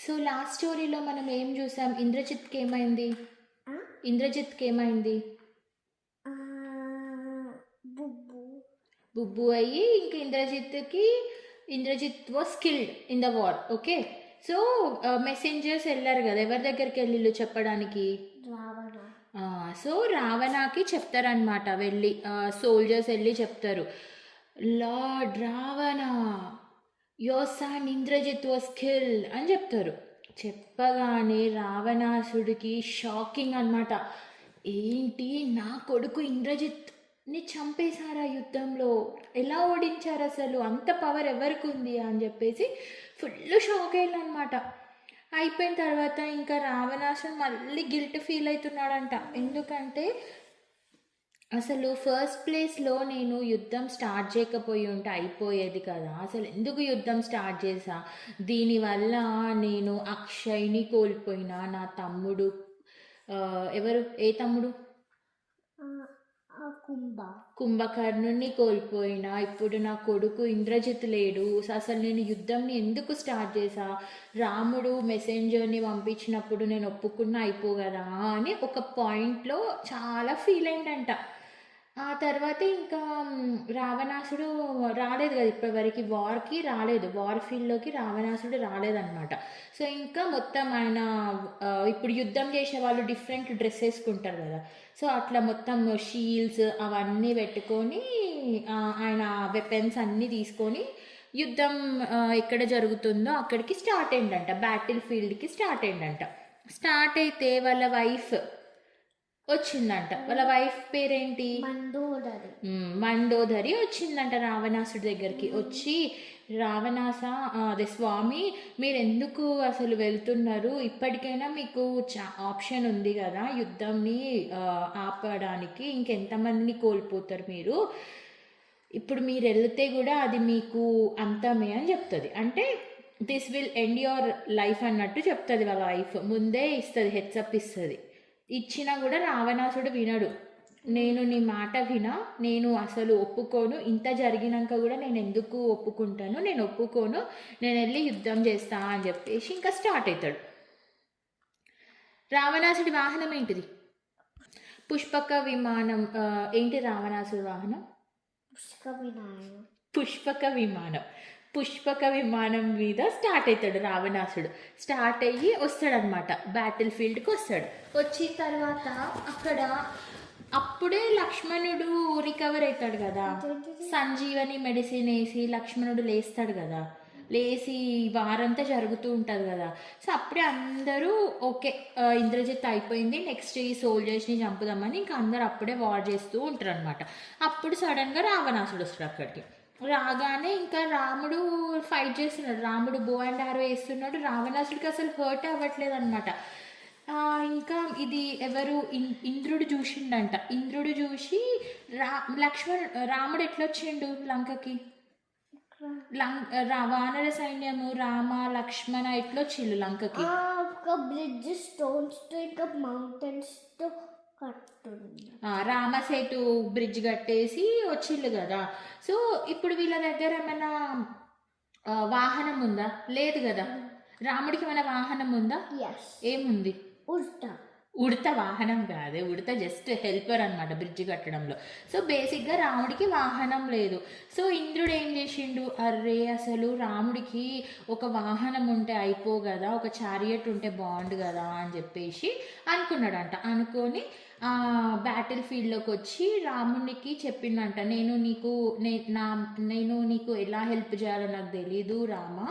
So last స్టోరీలో మనం ఏం చూసాం? ఇంద్రజిత్కి ఏమైంది? ఇంద్రజిత్కి ఏమైంది? బుబ్బు బుబ్బు అయ్యి ఇంకా Indrajit was killed in the war. Okay, so messengers వెళ్ళారు కదా, ఎవరి దగ్గరికి వెళ్ళిళ్ళు చెప్పడానికి? రావణ. సో రావణకి చెప్తారనమాట, వెళ్ళి సోల్జర్స్ వెళ్ళి చెప్తారు, lord Ravana, your son Indrajit was killed అని చెప్తారు. చెప్పగానే రావణాసుడికి షాకింగ్ అనమాట. ఏంటి, నా కొడుకు ఇంద్రజిత్ని చంపేశారా యుద్ధంలో? ఎలా ఓడించారు అసలు? అంత పవర్ ఎవరికి ఉంది అని చెప్పేసి ఫుల్ షాక్ అయ్యాలన్నమాట. అయిపోయిన తర్వాత ఇంకా రావణాసుడు మళ్ళీ గిల్ట్ ఫీల్ అవుతున్నాడంట. ఎందుకంటే అసలు ఫస్ట్ ప్లేస్లో నేను యుద్ధం స్టార్ట్ చేయకపోయి ఉంటే అయిపోయేది కదా, అసలు ఎందుకు యుద్ధం స్టార్ట్ చేసా? దీనివల్ల నేను అక్షయ్ని కోల్పోయినా, నా తమ్ముడు ఎవరు, ఏ తమ్ముడు? కుంభకర్ణుని కోల్పోయినా, ఇప్పుడు నా కొడుకు ఇంద్రజిత్ లేడు. అసలు నేను యుద్ధంని ఎందుకు స్టార్ట్ చేసా? రాముడు మెసెంజర్ని పంపించినప్పుడు నేను ఒప్పుకున్నా అయిపోగదా అని ఒక పాయింట్లో చాలా ఫీల్ అయిందంట. ఆ తర్వాత ఇంకా రావణాసుడు రాలేదు కదా ఇప్పటివరకు, వార్కి రాలేదు, వార్ ఫీల్డ్లోకి రావణాసుడు రాలేదన్నమాట. సో ఇంకా మొత్తం ఆయన ఇప్పుడు యుద్ధం చేసే వాళ్ళు డిఫరెంట్ డ్రెస్ వేసుకుంటారు కదా, సో అట్లా మొత్తం షీల్డ్స్ అవన్నీ పెట్టుకొని ఆయన వెపన్స్ అన్నీ తీసుకొని యుద్ధం ఎక్కడ జరుగుతుందో అక్కడికి స్టార్ట్ అయిందంట, బ్యాటిల్ ఫీల్డ్కి స్టార్ట్ అయిందంట. స్టార్ట్ అయితే వాళ్ళ వైఫ్ వచ్చిందంట. వాళ్ళ వైఫ్ పేరేంటి? మండోదరి వచ్చిందంట రావణాసుడి దగ్గరికి. వచ్చి, రావణాస, అదే స్వామి, మీరు ఎందుకు అసలు వెళ్తున్నారు? ఇప్పటికైనా మీకు ఆప్షన్ ఉంది కదా యుద్ధంని ఆపడానికి, ఇంకెంతమందిని కోల్పోతారు మీరు? ఇప్పుడు మీరు వెళ్తే కూడా అది మీకు అంతమే అని చెప్తుంది. అంటే this will end your life అన్నట్టు చెప్తుంది వాళ్ళ వైఫ్. ముందే ఇస్తుంది, హెచ్చప్ ఇస్తుంది. ఇచ్చినా కూడా రావణాసుడు వినడు. నేను నీ మాట వినా, నేను అసలు ఒప్పుకోను, ఇంత జరిగినాక కూడా నేను ఎందుకు ఒప్పుకుంటాను, నేను ఒప్పుకోను, నేను వెళ్ళి యుద్ధం చేస్తా అని చెప్పేసి ఇంకా స్టార్ట్ అవుతాడు. రావణాసుడి వాహనం ఏంటిది? పుష్పక విమానం. ఏంటి రావణాసుడి వాహనం? పుష్పక విమానం. పుష్పక విమానం మీద స్టార్ట్ అవుతాడు రావణాసుడు. స్టార్ట్ అయ్యి వస్తాడనమాట, బ్యాటిల్ ఫీల్డ్కి వస్తాడు. వచ్చిన తర్వాత అక్కడ అప్పుడే లక్ష్మణుడు రికవర్ అవుతాడు కదా, సంజీవని మెడిసిన్ వేసి లక్ష్మణుడు లేస్తాడు కదా, లేచి వారంతా జరుగుతూ ఉంటుంది కదా. సో అప్పుడే అందరూ ఓకే, ఇంద్రజిత్ అయిపోయింది, నెక్స్ట్ ఈ సోల్జర్స్ని చంపుదామని ఇంకా అందరు అప్పుడే వార్ చేస్తూ ఉంటారు అనమాట. అప్పుడు సడన్గా రావణాసుడు వస్తాడు. అక్కడికి రాగానే ఇంకా రాముడు ఫైట్ చేస్తున్నాడు, రాముడు బో అండ్ ఆరో వేస్తున్నాడు. రావణాసుడికి అసలు హర్ట్ అవ్వట్లేదు అనమాట. ఇంకా ఇది ఎవరు, ఇంద్రుడు చూసిండంట. ఇంద్రుడు చూసి రాముడు ఎట్లొచ్చిండు లంకకి? వానర సైన్యము రామ లక్ష్మణ ఎట్లొచ్చిండు లంకకి? బ్రిడ్జ్ స్టోన్స్ తో ఇంకా మౌంటైన్స్ తో రామసేతు బ్రిడ్జ్ కట్టేసి వచ్చిళ్ళు కదా. సో ఇప్పుడు వీళ్ళ దగ్గర ఏమైనా వాహనం ఉందా? లేదు కదా. రాముడికి ఏమైనా వాహనం ఉందా? ఏముంది? ఉడత వాహనం కాదు, ఉడత జస్ట్ హెల్పర్ అనమాట బ్రిడ్జ్ కట్టడంలో. సో బేసిక్గా రాముడికి వాహనం లేదు. సో ఇంద్రుడు ఏం చేసిండు, అర్రే అసలు రాముడికి ఒక వాహనం ఉంటే అయిపో కదా, ఒక చారియట్ ఉంటే బాగుండు కదా అని చెప్పేసి అనుకున్నాడంట. అనుకొని బ్యాటిల్ ఫీల్డ్లోకి వచ్చి రామునికి చెప్పిందంట, నేను నీకు ఎలా హెల్ప్ చేయాలో నాకు తెలీదు రామా,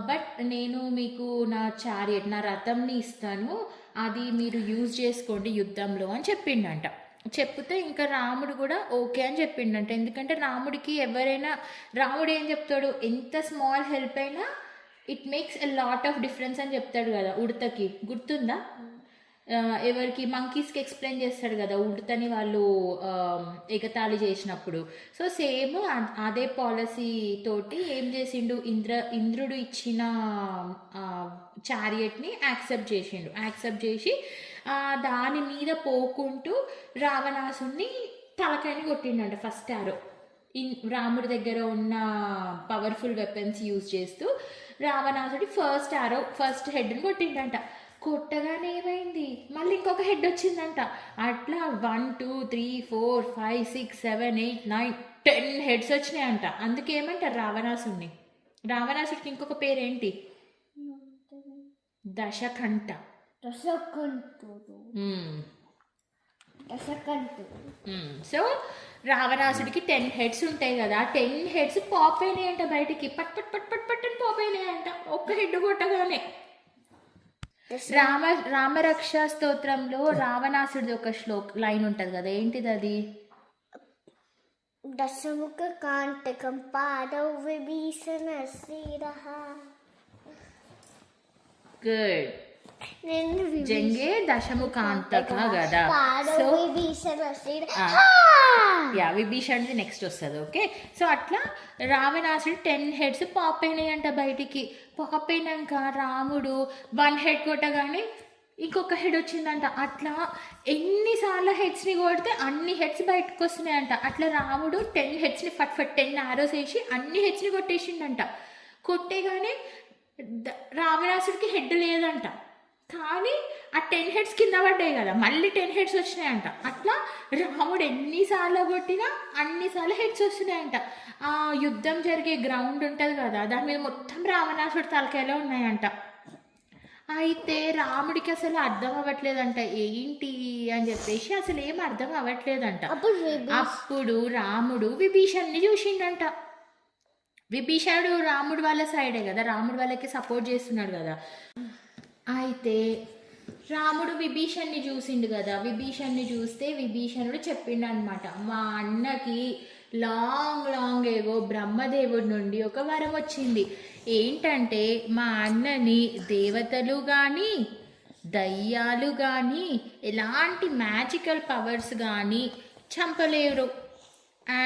బట్ నేను మీకు నా చారియట్, నా రథంని ఇస్తాను, అది మీరు యూజ్ చేసుకోండి యుద్ధంలో అని చెప్పిండంట. చెప్తే ఇంకా రాముడు కూడా ఓకే అని చెప్పిండంట. ఎందుకంటే రాముడికి రాముడు ఏం చెప్తాడు, ఎంత స్మాల్ హెల్ప్ అయినా it makes a lot of difference అని చెప్తాడు కదా. ఉడతకి గుర్తుందా? ఎవరికి, మంకీస్కి ఎక్స్ప్లెయిన్ చేస్తాడు కదా ఉడతని వాళ్ళు ఎగతాళి చేసినప్పుడు. సో సేమ్ అదే పాలసీ తోటి ఏం చేసిండు, ఇంద్రుడు ఇచ్చిన చారియట్ని యాక్సెప్ట్ చేసి దాని మీద పోకుంటూ రావణాసుని తలకాయని కొట్టిండంట ఫస్ట్ ఆరో. రాముడి దగ్గర ఉన్న పవర్ఫుల్ వెపన్స్ యూజ్ చేస్తూ రావణాసుడి ఫస్ట్ హెడ్ని కొట్టిండంట. కొట్టగానే ఏమైంది, మళ్ళీ ఇంకొక హెడ్ వచ్చిందంట. అట్లా 1 2 3 4 5 6 7 8 9 10 హెడ్స్ వచ్చినాయంట. అందుకే ఏమంటారు రావణాసుడిని. రావణాసుడికి ఇంకొక పేరేంటి? దశకంఠ. సో రావణాసుడికి 10 హెడ్స్ ఉంటాయి కదా, 10 హెడ్స్ పాప్ అయినాయంట బయటికి. పట్ పట్ పట్ పట్ పట్ అని పాప్ అయినాయంట ఒక్క హెడ్ కొట్టగానే. రామరక్ష స్తోత్రంలో రావణాసుడిది ఒక లైన్ ఉంటుంది కదా, ఏంటిది అది? దశముఖ కాంటకం పాదౌ విభీషణ శ్రీరః. గుడ్. జంగే దశముఖాంతక కదా. సో విభీషణ్ది నెక్స్ట్ వస్తుంది. ఓకే, సో అట్లా రావణాసుడు 10 హెడ్స్ పాప్ అయినాయంట బయటికి. పాప్ అయినాక రాముడు 1 హెడ్ కొట్టగానే ఇంకొక హెడ్ వచ్చిందంట. అట్లా ఎన్నిసార్లు హెడ్స్ని కొడితే అన్ని హెడ్స్ బయటకు వస్తున్నాయంట. అట్లా రాముడు 10 హెడ్స్ని ఫట్ 10 ఆరోస్ వేసి అన్ని హెడ్స్ని కొట్టేసిండంట. కొట్టేగానే రావణాసుడికి హెడ్ లేదంట, కానీ ఆ 10 హెడ్స్ కింద పడ్డాయి కదా, మళ్ళీ 10 హెడ్స్ వచ్చినాయంట. అట్లా రాముడు ఎన్నిసార్లు కొట్టినా అన్నిసార్లు హెడ్స్ వస్తున్నాయంట. ఆ యుద్ధం జరిగే గ్రౌండ్ ఉంటుంది కదా, దాని మీద మొత్తం రావణాసుడు తలకాయలో ఉన్నాయంట. అయితే రాముడికి అసలు అర్థం అవ్వట్లేదంట ఏంటి అని చెప్పేసి, అసలు ఏం అర్థం అవ్వట్లేదంట. అప్పుడు రాముడు విభీషణ్ని చూసిండంట. విభీషణుడు రాముడు వాళ్ళ సైడే కదా, రాముడు వాళ్ళకి సపోర్ట్ చేస్తున్నాడు కదా. అయితే రాముడు విభీషణ్ని చూసిండు కదా. విభీషణ్ని చూస్తే విభీషణుడు చెప్పిండు అనమాట, మా అన్నకి లాంగ్ ఏగో బ్రహ్మదేవుడి నుండి ఒక వరం వచ్చింది. ఏంటంటే మా అన్నని దేవతలు కానీ దయ్యాలు కానీ ఎలాంటి మ్యాజికల్ పవర్స్ కానీ చంపలేరు,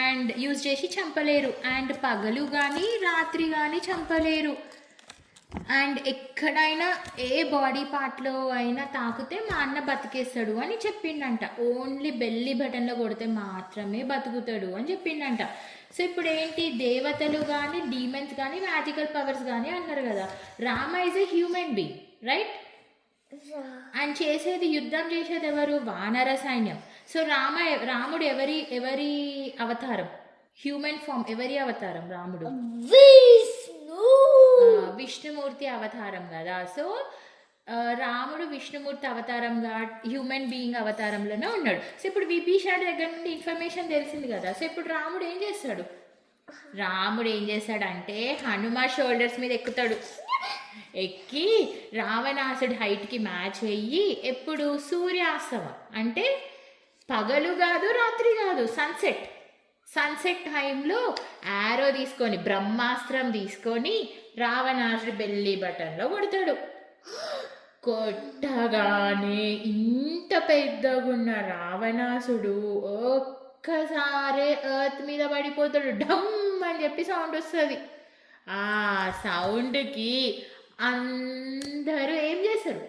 అండ్ యూజ్ చేసి చంపలేరు, అండ్ పగలు కానీ రాత్రి కానీ చంపలేరు, అండ్ ఎక్కడైనా ఏ బాడీ పార్ట్లో అయినా తాకితే మా అన్న బతికేస్తాడు అని చెప్పిండంట. ఓన్లీ బెల్లి బటన్లో కొడితే మాత్రమే బతుకుతాడు అని చెప్పిండంట. సో ఇప్పుడు ఏంటి, దేవతలు కానీ డీమన్స్ కానీ మ్యాజికల్ పవర్స్ కానీ అన్నారు కదా. Rama is a human being, right? And చేసేది, యుద్ధం చేసేది ఎవరు? వానర సైన్యం. సో రాముడు ఎవరి అవతారం? Human form. ఎవరి అవతారం రాముడు? విష్ణుమూర్తి అవతారం కదా. సో రాముడు విష్ణుమూర్తి అవతారంగా హ్యూమన్ బీయింగ్ అవతారంలోనే ఉన్నాడు. సో ఇప్పుడు విభీషణుడి దగ్గర నుండి ఇన్ఫర్మేషన్ తెలిసింది కదా. సో ఇప్పుడు రాముడు ఏం చేస్తాడు? రాముడు ఏం చేస్తాడంటే హనుమ షోల్డర్స్ మీద ఎక్కుతాడు. ఎక్కి రావణాసుడి హైట్కి మ్యాచ్ అయ్యి, ఎప్పుడు సూర్యాస్తమం అంటే పగలు కాదు రాత్రి కాదు, సన్సెట్ టైంలో యారో తీసుకొని, బ్రహ్మాస్త్రం తీసుకొని రావణాసుడి బెల్లి బటన్లో కొడతాడు. కొట్టగానే ఇంత పెద్దగా ఉన్న రావణాసుడు ఒక్కసారే ఎర్త్ మీద పడిపోతాడు. డమ్ అని చెప్పి సౌండ్ వస్తుంది. ఆ సౌండ్కి అందరూ ఏం చేస్తారు?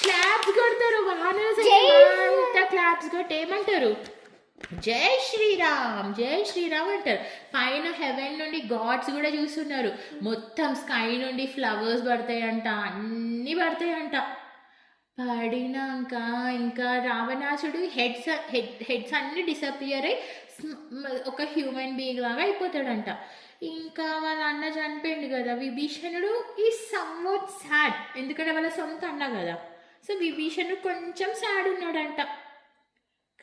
క్లాప్స్ కొడతారు. వానర క్లాప్స్ కొట్టి ఏమంటారు? జై శ్రీరామ్, జై శ్రీరామ్ అంటారు. పైన హెవెన్ నుండి గాడ్స్ కూడా చూస్తున్నారు. మొత్తం స్కై నుండి ఫ్లవర్స్ పడతాయంట, అన్నీ పడతాయంట. పడినాక ఇంకా రావణాసుడు హెడ్స్ అన్ని డిసపియర్ అయ్యి ఒక హ్యూమన్ బీయింగ్ లాగా అయిపోతాడంట. ఇంకా వాళ్ళ అన్న చనిపోయింది కదా విభీషణుడు. ఈ సమ్వాట్ సాడ్, ఎందుకంటే వాళ్ళ సొంత అన్న కదా. సో విభీషణుడు కొంచెం సాడ్ ఉన్నాడంట,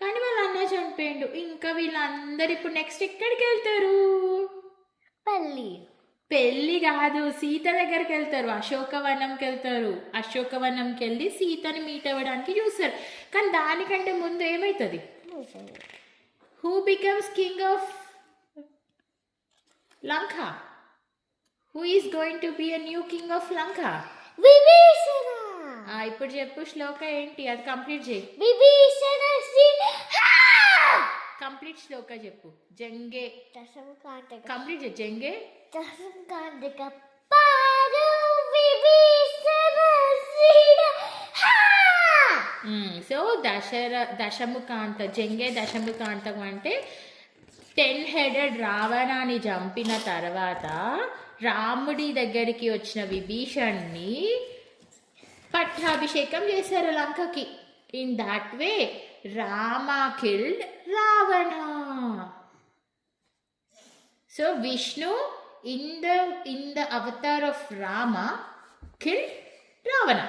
కానీ వాళ్ళ అన్న చనిపోయిండు. ఇంకా వీళ్ళందరూ ఇప్పుడు నెక్స్ట్ ఎక్కడికి వెళ్తారు? పెళ్ళి కాదు, సీత దగ్గరికి వెళ్తారు. అశోకవనంకి వెళ్తారు. అశోకవనంకి వెళ్ళి సీతని మీట్ అవ్వడానికి చూస్తారు. కానీ దానికంటే ముందు ఏమవుతుంది? Who becomes king of Lanka? Who is going to be a new king of Lanka? Vibhishana. ఇప్పుడు చెప్పు శ్లోక ఏంటి, అది కంప్లీట్ చేయి. విభీషణ కంప్లీట్ శ్లోక చెప్పు. జంగే దశముఖాంతక కంప్లీట్ చేయి. జంగే దశముఖాంతక పాదౌ విభీషణ శ్రీరామ. సో దశముఖాంత, జంగే దశముఖాంతం అంటే 10 హెడెడ్ రావణాన్ని చంపిన తర్వాత రాముడి దగ్గరికి వచ్చిన విభీషణ్ణి పట్టాభిషేకం చేశారు లంకకి. In that way Rama killed Ravana. So Vishnu in the avatar of Rama killed Ravana.